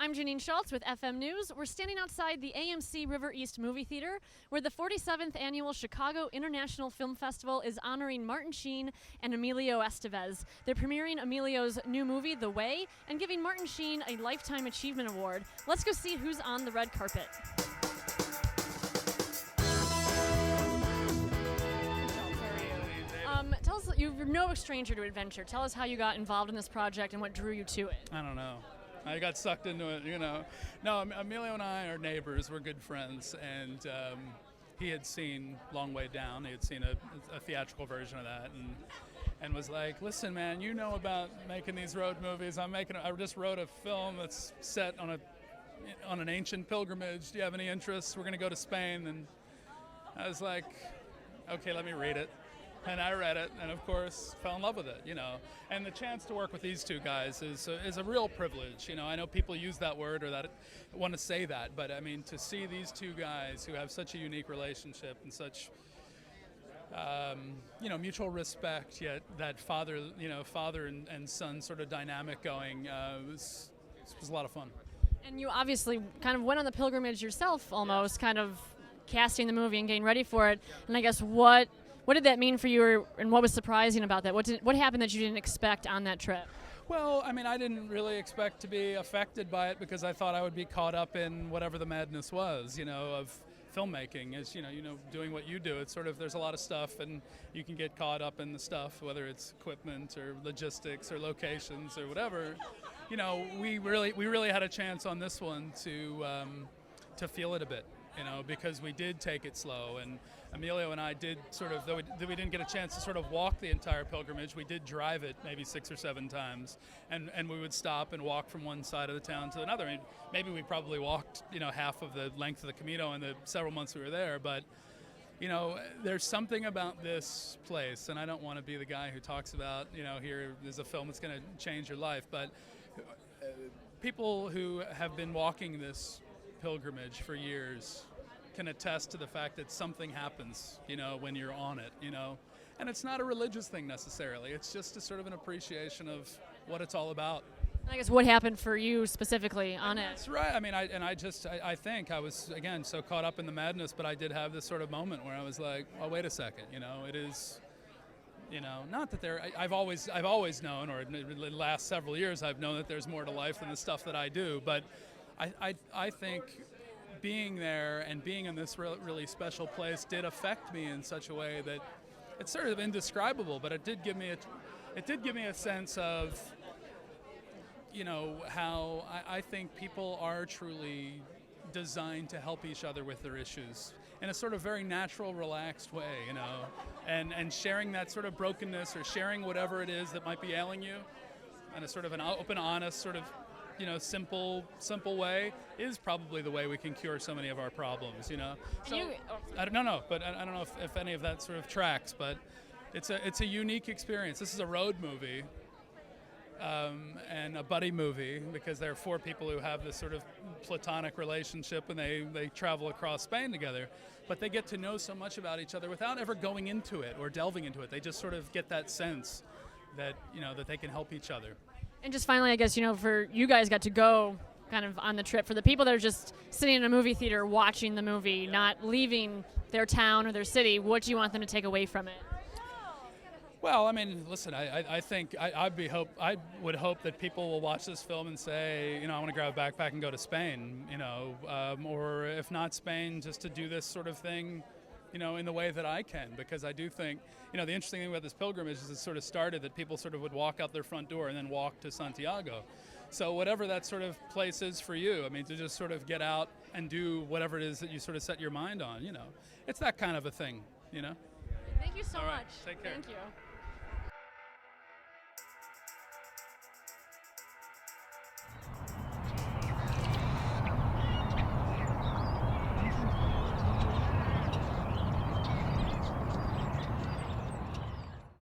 I'm Janine Schultz with FM News. We're standing outside the AMC River East Movie Theater, where the 47th Annual Chicago International Film Festival is honoring Martin Sheen and Emilio Estevez. They're premiering Emilio's new movie, The Way, and giving Martin Sheen a Lifetime Achievement Award. Let's go see who's on the red carpet. Tell us, you're no stranger to adventure. Tell us how you got involved in this project and what drew you to it. I don't know. I got sucked into it, you know. No, Emilio and I are neighbors. We're good friends, and he had seen Long Way Down. He had seen a theatrical version of that, and was like, "Listen, man, you know about making these road movies. I just wrote a film that's set on an ancient pilgrimage. Do you have any interest? We're going to go to Spain." And I was like, "Okay, let me read it." And I read it, and of course, fell in love with it, you know. And the chance to work with these two guys is a real privilege, you know. I know people use that word or that want to say that, but I mean, to see these two guys who have such a unique relationship and such, mutual respect, yet that father and son sort of dynamic going, was a lot of fun. And you obviously kind of went on the pilgrimage yourself, almost, kind of casting the movie and getting ready for it. And I guess what did that mean for you, and what was surprising about that? What happened that you didn't expect on that trip? Well, I mean, I didn't really expect to be affected by it because I thought I would be caught up in whatever the madness was, you know, of filmmaking. As you know, doing what you do, it's sort of, there's a lot of stuff, and you can get caught up in the stuff, whether it's equipment or logistics or locations or whatever. You know, we really had a chance on this one to feel it a bit, you know, because we did take it slow, and Emilio and I did sort of, though we didn't get a chance to sort of walk the entire pilgrimage, we did drive it maybe 6 or 7 times, and we would stop and walk from one side of the town to another. I mean, maybe we probably walked, you know, half of the length of the Camino in the several months we were there, but, you know, there's something about this place, and I don't want to be the guy who talks about, you know, here there's a film that's going to change your life, but people who have been walking this pilgrimage for years can attest to the fact that something happens, you know, when you're on it, you know. And it's not a religious thing necessarily. It's just a sort of an appreciation of what it's all about. I guess what happened for you specifically on it? That's right. I mean, I think I was, again, so caught up in the madness, but I did have this sort of moment where I was like, well, wait a second, you know, it is, you know, not that I've always known, or in the last several years I've known that there's more to life than the stuff that I do, but I think being there and being in this really special place did affect me in such a way that it's sort of indescribable, but it did give me a sense of, you know, how I think people are truly designed to help each other with their issues in a sort of very natural, relaxed way, you know, and sharing that sort of brokenness or sharing whatever it is that might be ailing you in a sort of an open, honest sort of, you know, simple way is probably the way we can cure so many of our problems, you know. So I don't know, but I don't know if any of that sort of tracks, but it's a unique experience. This is a road movie and a buddy movie because there are 4 people who have this sort of platonic relationship, and they travel across Spain together, but they get to know so much about each other without ever going into it or delving into it. They just sort of get that sense that, you know, that they can help each other. And just finally, I guess, you know, for you guys got to go kind of on the trip. For the people that are just sitting in a movie theater watching the movie, not leaving their town or their city, what do you want them to take away from it? Well, I mean, listen, I think I would hope that people will watch this film and say, you know, I want to grab a backpack and go to Spain, you know, or if not Spain, just to do this sort of thing, you know, in the way that I can, because I do think, you know, the interesting thing about this pilgrimage is it sort of started that people sort of would walk out their front door and then walk to Santiago. So whatever that sort of place is for you, I mean, to just sort of get out and do whatever it is that you sort of set your mind on, you know, it's that kind of a thing, you know. Thank you so much. Take care. Thank you.